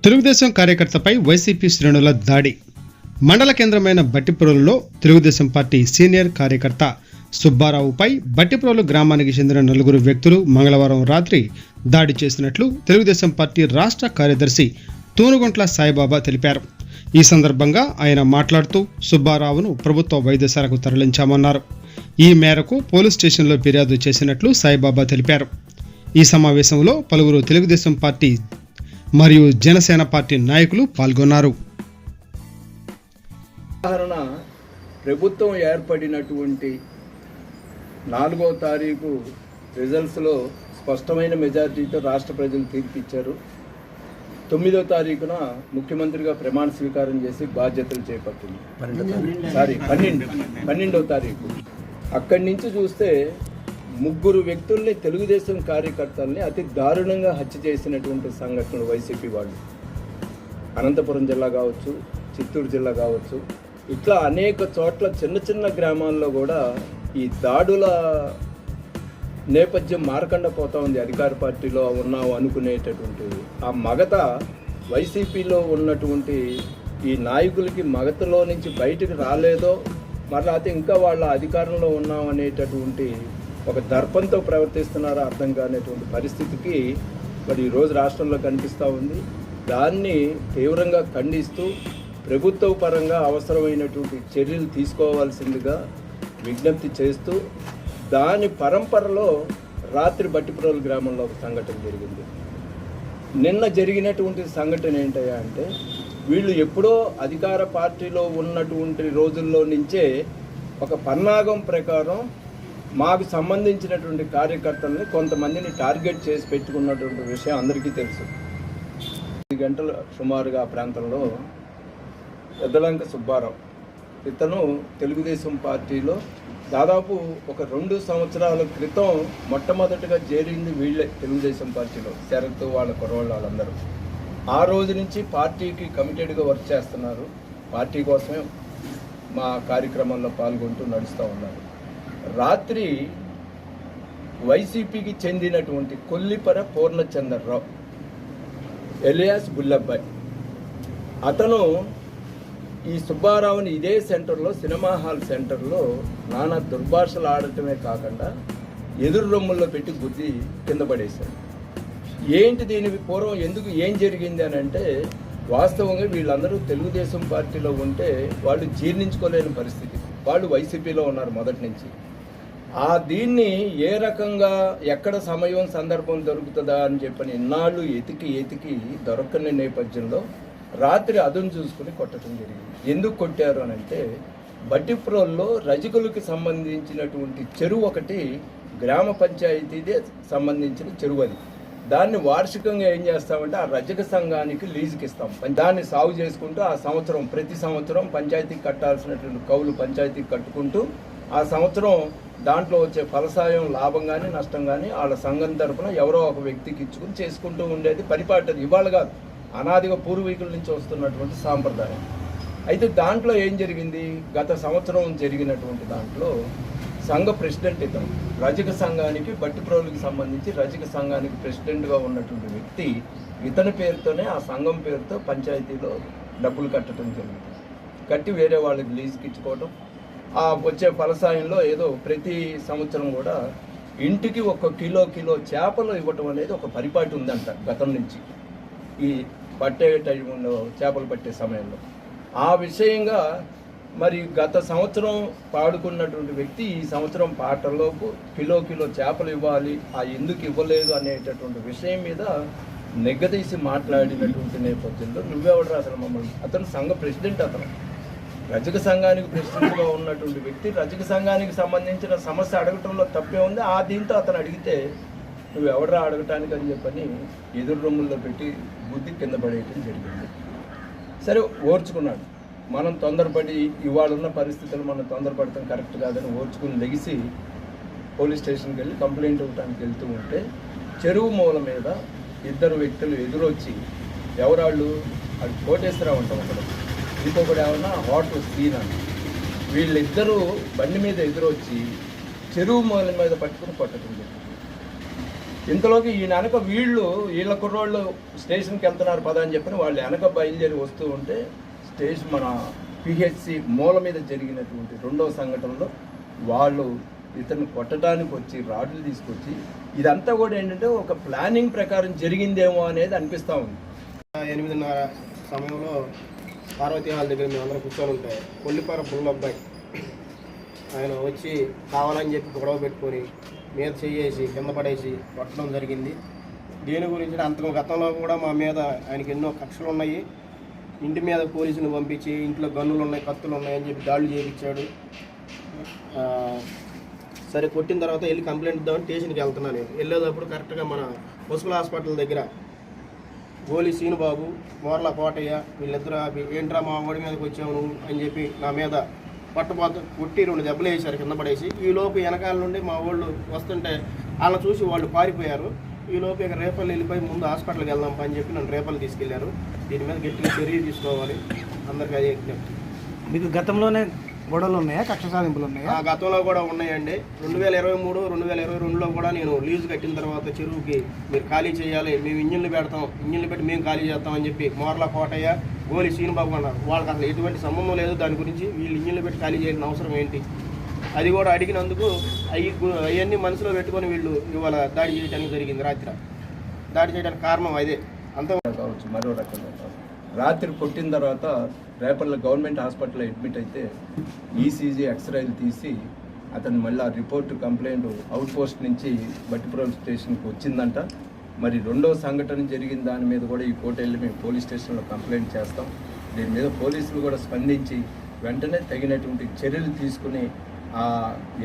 Telugu Desam కార్యకర్తపై YCP శ్రేణుల దాడి. మండల కేంద్రమైన బట్టిప్రోలులో తెలుగుదేశం పార్టీ సీనియర్ కార్యకర్త సుబ్బారావుపై బట్టిప్రోలు గ్రామానికి చెందిన 4 వ్యక్తులు మంగళవారం రాత్రి దాడి చేసినట్లు తెలుగుదేశం పార్టీ రాష్ట్ర కార్యదర్శి తూనుగుంట్ల సాయిబాబా తెలిపారు. ఈ సందర్భంగా ఆయన మాట్లాడుతూ సుబ్బారావును ప్రభుత్వ వైద్యశాలకు తరలించామన్నారు. ఈ మేరకు పోలీస్ స్టేషన్లో ఫిర్యాదు చేసినట్లు సాయిబాబా తెలిపారు. ఈ సమావేశంలో పలువురు తెలుగుదేశం పార్టీ మరియు జనసేన పార్టీ నాయకులు పాల్గొన్నారు. ప్రభుత్వం ఏర్పడినటువంటి 4వ తారీఖు రిజల్ట్స్లో స్పష్టమైన మెజారిటీతో రాష్ట్ర ప్రజలు తీర్పిచ్చారు. 9వ తారీఖున ముఖ్యమంత్రిగా ప్రమాణ స్వీకారం చేసి బాధ్యతలు చేపట్టింది. 12వ తారీఖు అక్కడి నుంచి చూస్తే 3 వ్యక్తుల్ని తెలుగుదేశం కార్యకర్తల్ని అతి దారుణంగా హత్య చేసినటువంటి సంఘటనలు వైసీపీ వాళ్ళు. అనంతపురం జిల్లా కావచ్చు, చిత్తూరు జిల్లా కావచ్చు, ఇట్లా అనేక చోట్ల చిన్న చిన్న గ్రామాల్లో కూడా ఈ దాడుల నేపథ్యం మారకుండా పోతా ఉంది. అధికార పార్టీలో ఉన్నావు అనుకునేటటువంటి ఆ మగత వైసీపీలో ఉన్నటువంటి ఈ నాయకులకి మగతలో నుంచి బయటకు రాలేదో, మరలా అయితే ఇంకా వాళ్ళ అధికారంలో ఉన్నాం అనేటటువంటి ఒక దర్పంతో ప్రవర్తిస్తున్నారో అర్థం కానిటువంటి పరిస్థితికి మరి ఈరోజు రాష్ట్రంలో కనిపిస్తూ ఉంది. దాన్ని తీవ్రంగా ఖండిస్తూ ప్రభుత్వ పరంగా అవసరమైనటువంటి చర్యలు తీసుకోవాల్సిందిగా విజ్ఞప్తి చేస్తూ, దాని పరంపరలో రాత్రి బట్టిప్రోలు గ్రామంలో ఒక సంఘటన జరిగింది. నిన్న జరిగినటువంటి సంఘటన ఏంటయ్యా అంటే, వీళ్ళు ఎప్పుడో అధికార పార్టీలో ఉన్నటువంటి రోజుల్లో నుంచే ఒక పన్నాగం ప్రకారం మాకు సంబంధించినటువంటి కార్యకర్తల్ని కొంతమందిని టార్గెట్ చేసి పెట్టుకున్నటువంటి విషయం అందరికీ తెలుసు. 10 గంటల సుమారుగా ఆ ప్రాంతంలో పెద్దలంక సుబ్బారావు, ఇతను తెలుగుదేశం పార్టీలో దాదాపు ఒక 2 సంవత్సరాల క్రితం మొట్టమొదటిగా చేరింది వీళ్ళే. తెలుగుదేశం పార్టీలో శరత్ వాళ్ళ కుర్రవాళ్ళు వాళ్ళందరూ ఆ రోజు నుంచి పార్టీకి కమిటెడ్గా వర్క్ చేస్తున్నారు. పార్టీ కోసమే మా కార్యక్రమంలో పాల్గొంటూ నడుస్తూ ఉన్నారు. రాత్రి వైసీపీకి చెందినటువంటి కొల్లిపర పూర్ణచంద్రరావు ఎలియాస్ బుల్లబ్బాయ్, అతను ఈ సుబ్బారావుని ఇదే సెంటర్లో, సినిమా హాల్ సెంటర్లో నానా దుర్భాషలు ఆడటమే కాకుండా ఎదురు రొమ్ముల్లో పెట్టి గుద్ది కింద పడేశాడు. ఏంటి దీనికి పూర్వం ఎందుకు ఏం జరిగింది అని అంటే, వాస్తవంగా వీళ్ళందరూ తెలుగుదేశం పార్టీలో ఉంటే వాళ్ళు జీర్ణించుకోలేని పరిస్థితి. వాళ్ళు వైసీపీలో ఉన్నారు మొదటి నుంచి. దీన్ని ఏ రకంగా ఎక్కడ సమయం సందర్భం దొరుకుతుందా అని చెప్పని ఇన్నాళ్ళు ఎతికి దొరకని నేపథ్యంలో రాత్రి అదును చూసుకుని కొట్టడం జరిగింది. ఎందుకు కొట్టారు అని అంటే, బట్టిప్రోల్లో రజకులకి సంబంధించినటువంటి చెరువు ఒకటి గ్రామ పంచాయతీదే సంబంధించిన చెరువు. అది దాన్ని వార్షికంగా ఏం చేస్తామంటే ఆ రజక సంఘానికి లీజుకి ఇస్తాం. దాన్ని సాగు చేసుకుంటూ ఆ సంవత్సరం ప్రతి సంవత్సరం పంచాయతీకి కట్టాల్సినటువంటి కౌలు పంచాయతీకి కట్టుకుంటూ ఆ సంవత్సరం దాంట్లో వచ్చే ఫలసాయం లాభం కానీ నష్టం కానీ వాళ్ళ సంఘం తరఫున ఎవరో ఒక వ్యక్తికి ఇచ్చుకుని చేసుకుంటూ ఉండేది పరిపాటి. ఇవాళ కాదు, అనాదిగా పూర్వీకుల నుంచి వస్తున్నటువంటి సాంప్రదాయం. అయితే దాంట్లో ఏం జరిగింది, గత సంవత్సరం జరిగినటువంటి దాంట్లో సంఘ ప్రెసిడెంట్ ఇతను, రజక సంఘానికి బట్టిప్రోలుకి సంబంధించి రజక సంఘానికి ప్రెసిడెంట్గా ఉన్నటువంటి వ్యక్తి ఇతని పేరుతోనే ఆ సంఘం పేరుతో పంచాయతీలో డబ్బులు కట్టడం జరిగింది. కట్టి వేరే వాళ్ళకి లీజుకి ఇచ్చుకోవడం, ఆ వచ్చే ఫలసాయంలో ఏదో ప్రతి సంవత్సరం కూడా ఇంటికి 1 కిలో చేపలు ఇవ్వటం అనేది ఒక పరిపాటి ఉందంట గతం నుంచి. ఈ పట్టే టైంలో చేపలు పట్టే సమయంలో ఆ విషయంగా మరి గత సంవత్సరం పాడుకున్నటువంటి వ్యక్తి ఈ సంవత్సరం పాటల్లోపు కిలో చేపలు ఇవ్వాలి, ఎందుకు ఇవ్వలేదు అనేటటువంటి విషయం మీద నెగ్గదీసి మాట్లాడినటువంటి నేపథ్యంలో నువ్వెవడరా అసలు మమ్మల్ని, అతను సంఘ ప్రెసిడెంట్, అతను రజక సంఘానికి ప్రెసిడెంట్గా ఉన్నటువంటి వ్యక్తి రజక సంఘానికి సంబంధించిన సమస్య అడగటంలో తప్పే ఉంది. దీంతో అతను అడిగితే నువ్వెవడరా అడగటానికి అని చెప్పని ఎదురు రొమ్ముల్లో పెట్టి బుద్ధి కింద పడేయటం జరిగింది. సరే ఓర్చుకున్నాడు. మనం తొందరపడి ఇవాళ ఉన్న పరిస్థితులు మనం తొందరపడటం కరెక్ట్ కాదని ఓర్చుకుని లెగిసి పోలీస్ స్టేషన్కి వెళ్ళి కంప్లైంట్ ఇవ్వడానికి వెళ్తూ ఉంటే చెరువు మూల మీద 2 వ్యక్తులు ఎదురొచ్చి, ఎవరాళ్ళు, అది కోటేశ్వరరావు ఉంటాం అక్కడ, ఇంకొకటి ఏమన్నా హోటల్ సీన్ అని, వీళ్ళిద్దరూ బండి మీద ఎదురొచ్చి చెరువు మూల మీద పట్టుకుని కొట్టడం జరిగింది. ఇంతలోకి ఈయన వెనక వీళ్ళ కుర్రోళ్ళు స్టేషన్కి వెళ్తున్నారు పద అని చెప్పని వాళ్ళు వెనక బయలుదేరి వస్తూ ఉంటే స్టేషన్ మన పిహెచ్సి మూల మీద జరిగినటువంటి రెండవ సంఘటనలో వాళ్ళు ఇతను కొట్టడానికి వచ్చి రాడ్లు తీసుకొచ్చి ఇదంతా కూడా ఏంటంటే ఒక ప్లానింగ్ ప్రకారం జరిగిందేమో అనేది అనిపిస్తూ ఉంది. 8:30 సమయంలో పార్వతీ హాల్ దగ్గర మేమందరం కూర్చొని ఉంటే కొల్లిపార బుల్లబ్బాయి ఆయన వచ్చి కావాలని చెప్పి గొడవ పెట్టుకొని మీద చేసి కింద పడేసి కొట్టడం జరిగింది. దీని గురించి అంతకు గతంలో కూడా మా మీద ఆయనకి ఎన్నో కక్షలు ఉన్నాయి. ఇంటి మీద పోలీసుని పంపించి ఇంట్లో గన్నులు ఉన్నాయి, కత్తులు ఉన్నాయని చెప్పి దాడులు చేయించాడు. సరే కొట్టిన తర్వాత వెళ్ళి కంప్లైంట్ ఇద్దామని స్టేషన్కి వెళ్తున్నాను. నేను వెళ్ళేటప్పుడు కరెక్ట్గా మన మున్సిపల్ హాస్పిటల్ దగ్గర గోలి సీనుబాబు, మోర్ల కోటయ్య వీళ్ళిద్దరూ ఏంట్రా మా ఓడి మీదకి వచ్చావు నువ్వు అని చెప్పి నా మీద కొట్టి 2 దెబ్బలు వేశారు కింద పడేసి. ఈలోపు వెనకాల నుండి మా వాళ్ళు వస్తుంటే వాళ్ళని చూసి వాళ్ళు పారిపోయారు. ఈలోపు ఇక రేపల్లి వెళ్ళిపోయి ముందు హాస్పిటల్కి వెళ్దాం అని చెప్పి నన్ను రేపల్లి తీసుకెళ్లారు. దీని మీద గట్టిగా చర్య తీసుకోవాలి అందరికీ అదే విజ్ఞప్తి. మీకు గతంలోనే గొడవలు ఉన్నాయా, కక్ష సాధింపులు ఉన్నాయా? గతంలో కూడా ఉన్నాయండి. 2023, 2022లో కూడా నేను లీజు కట్టిన తర్వాత చెరువుకి మీరు ఖాళీ చేయాలి, మేము ఇంజిన్లు పెట్టి మేము ఖాళీ చేస్తామని చెప్పి మోర్ల కోటయ్య, గోలి సీనుబాబు అన్నారు. వాళ్ళకి అసలు ఎటువంటి సంబంధం లేదు దాని గురించి. వీళ్ళు ఇంజిన్లు పెట్టి ఖాళీ చేయాల్సిన అవసరం ఏంటి? అది కూడా అడిగినందుకు అవన్నీ మనసులో పెట్టుకొని వీళ్ళు ఇవాళ దాడి చేయడానికి జరిగింది. దాడి చేయడానికి కారణం అదే అంత కావచ్చు. మరో రకంగా రాత్రి కొట్టిన తర్వాత రేపల్లో గవర్నమెంట్ హాస్పిటల్లో అడ్మిట్ అయితే ఈసీజీ ఎక్స్రేలు తీసి అతను మళ్ళీ ఆ రిపోర్ట్ కంప్లైంట్ అవుట్ పోస్ట్ నుంచి బట్టిపురం స్టేషన్కి వచ్చిందంట. మరి రెండో సంఘటన జరిగిన దాని మీద కూడా ఈ కోటెళ్ళి మేము పోలీస్ స్టేషన్లో కంప్లైంట్ చేస్తాం. దీని మీద పోలీసులు కూడా స్పందించి వెంటనే తగినటువంటి చర్యలు తీసుకుని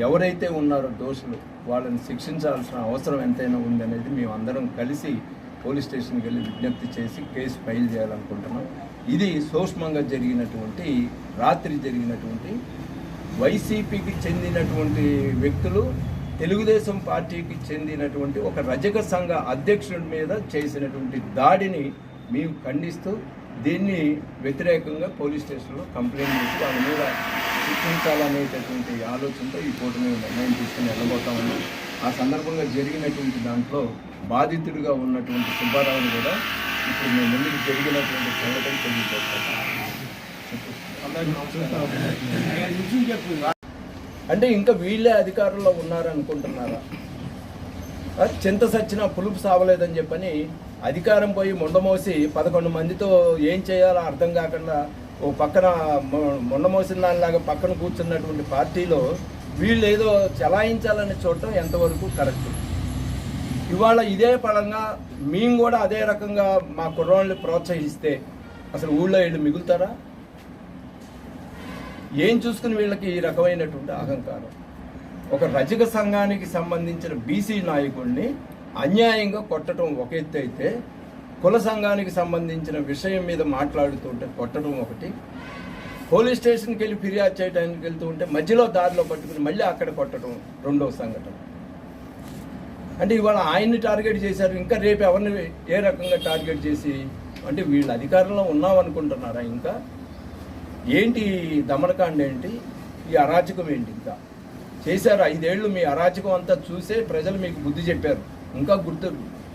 ఎవరైతే ఉన్నారో దోషులు వాళ్ళని శిక్షించాల్సిన అవసరం ఎంతైనా ఉందనేది మేము అందరం కలిసి పోలీస్ స్టేషన్కి వెళ్ళి విజ్ఞప్తి చేసి కేసు ఫైల్ చేయాలనుకుంటున్నాం. ఇది సూక్ష్మంగా రాత్రి జరిగినటువంటి వైసీపీకి చెందినటువంటి వ్యక్తులు తెలుగుదేశం పార్టీకి చెందినటువంటి ఒక రజక సంఘ అధ్యక్షుడి మీద చేసినటువంటి దాడిని మేము ఖండిస్తూ దీన్ని వ్యతిరేకంగా పోలీస్ స్టేషన్లో కంప్లైంట్ చేసి వాళ్ళ మీద శిక్షించాలనేటటువంటి ఆలోచనతో ఈ కోర్టు మేము నిర్ణయం తీసుకుని వెళ్ళబోతామని. ఆ సందర్భంగా జరిగినటువంటి దాంట్లో బాధితుడిగా ఉన్నటువంటి సుబ్బారావుని కూడా ఇప్పుడు మేము ముందుకు జరిగినటువంటి సంఘటన తెలియజేస్తాం. అంటే ఇంకా వీళ్ళే అధికారంలో ఉన్నారనుకుంటున్నారా? చింత సచ్చినా పులుపు సావలేదని చెప్పని అధికారం పోయి మొండమోసి 11 మందితో ఏం చేయాలో అర్థం కాకుండా ఓ పక్కన మొండమోసిన దానిలాగా పక్కన కూర్చున్నటువంటి పార్టీలో వీళ్ళు ఏదో చలాయించాలని చూడటం ఎంతవరకు కరెక్ట్? ఇవాళ ఇదే పరంగా మేము కూడా అదే రకంగా మా కుర్రాళ్ళని ప్రోత్సహిస్తే అసలు ఊళ్ళో వీళ్ళు మిగులుతారా? ఏం చూసుకుని వీళ్ళకి ఈ రకమైనటువంటి అహంకారం? ఒక రజక సంఘానికి సంబంధించిన బీసీ నాయకుడిని అన్యాయంగా కొట్టడం ఒక ఎత్తు అయితే, కుల సంఘానికి సంబంధించిన విషయం మీద మాట్లాడుతుంటే కొట్టడం ఒకటి, పోలీస్ స్టేషన్కి వెళ్ళి ఫిర్యాదు చేయడానికి వెళ్తూ ఉంటే మధ్యలో దారిలో పట్టుకుని మళ్ళీ అక్కడ కొట్టడం రెండవ సంఘటన. అంటే ఇవాళ ఆయన్ని టార్గెట్ చేశారు, ఇంకా రేపు ఎవరిని ఏ రకంగా టార్గెట్ చేసి, అంటే వీళ్ళు అధికారంలో ఉన్నామనుకుంటున్నారా? ఇంకా ఏంటి దమనకాండ ఏంటి? ఈ అరాచకం ఏంటి? ఇంకా చేశారు 5 ఏళ్ళు మీ అరాచకం అంతా చూసే ప్రజలు మీకు బుద్ధి చెప్పారు. ఇంకా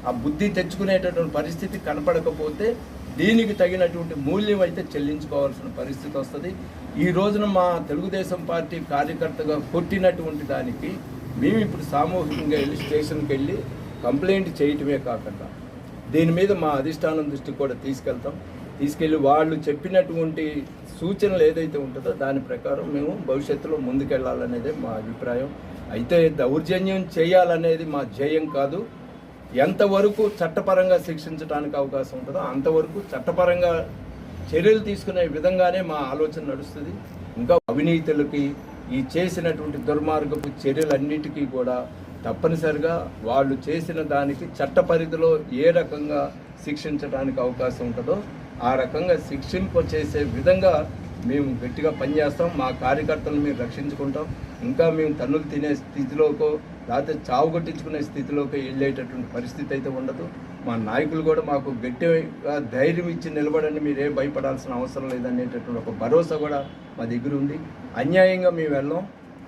ఆ బుద్ధి తెచ్చుకునేటటువంటి పరిస్థితి కనపడకపోతే దీనికి తగినటువంటి మూల్యం అయితే చెల్లించుకోవాల్సిన పరిస్థితి వస్తుంది. ఈ రోజున మా తెలుగుదేశం పార్టీ కార్యకర్తగా కొట్టినటువంటి దానికి మేము ఇప్పుడు సామూహికంగా వెళ్ళి స్టేషన్కి వెళ్ళి కంప్లైంట్ చేయటమే కాకుండా దీని మీద మా అధిష్టానం దృష్టికి కూడా తీసుకెళ్ళి వాళ్ళు చెప్పినటువంటి సూచనలు ఏదైతే ఉంటుందో దాని ప్రకారం మేము భవిష్యత్తులో ముందుకెళ్లాలనేదే మా అభిప్రాయం. అయితే దౌర్జన్యం చేయాలనేది మా ధ్యేయం కాదు. ఎంతవరకు చట్టపరంగా శిక్షించడానికి అవకాశం ఉంటుందో అంతవరకు చట్టపరంగా చర్యలు తీసుకునే విధంగానే మా ఆలోచన నడుస్తుంది. ఇంకా అవినీతులకి ఈ చేసినటువంటి దుర్మార్గపు చర్యలన్నిటికీ కూడా తప్పనిసరిగా వాళ్ళు చేసిన దానికి చట్ట పరిధిలో ఏ రకంగా శిక్షించడానికి అవకాశం ఉంటుందో ఆ రకంగా చేసే విధంగా మేము గట్టిగా పనిచేస్తాం. మా కార్యకర్తలను మేము రక్షించుకుంటాం. ఇంకా మేము తన్నులు తినే స్థితిలోకో లేకపోతే చావు కొట్టించుకునే స్థితిలోకి వెళ్ళేటటువంటి పరిస్థితి అయితే ఉండదు. మా నాయకులు కూడా మాకు గట్టిగా ధైర్యం ఇచ్చి నిలబడండి, మీరేం భయపడాల్సిన అవసరం లేదనేటటువంటి ఒక భరోసా కూడా మా దగ్గర ఉంది. అన్యాయంగా మేము వెళ్ళాం,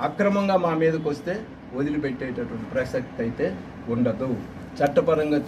అక్రమంగా మా మీదకి వస్తే వదిలిపెట్టేటటువంటి ప్రసక్తి అయితే ఉండదు. చట్టపరంగా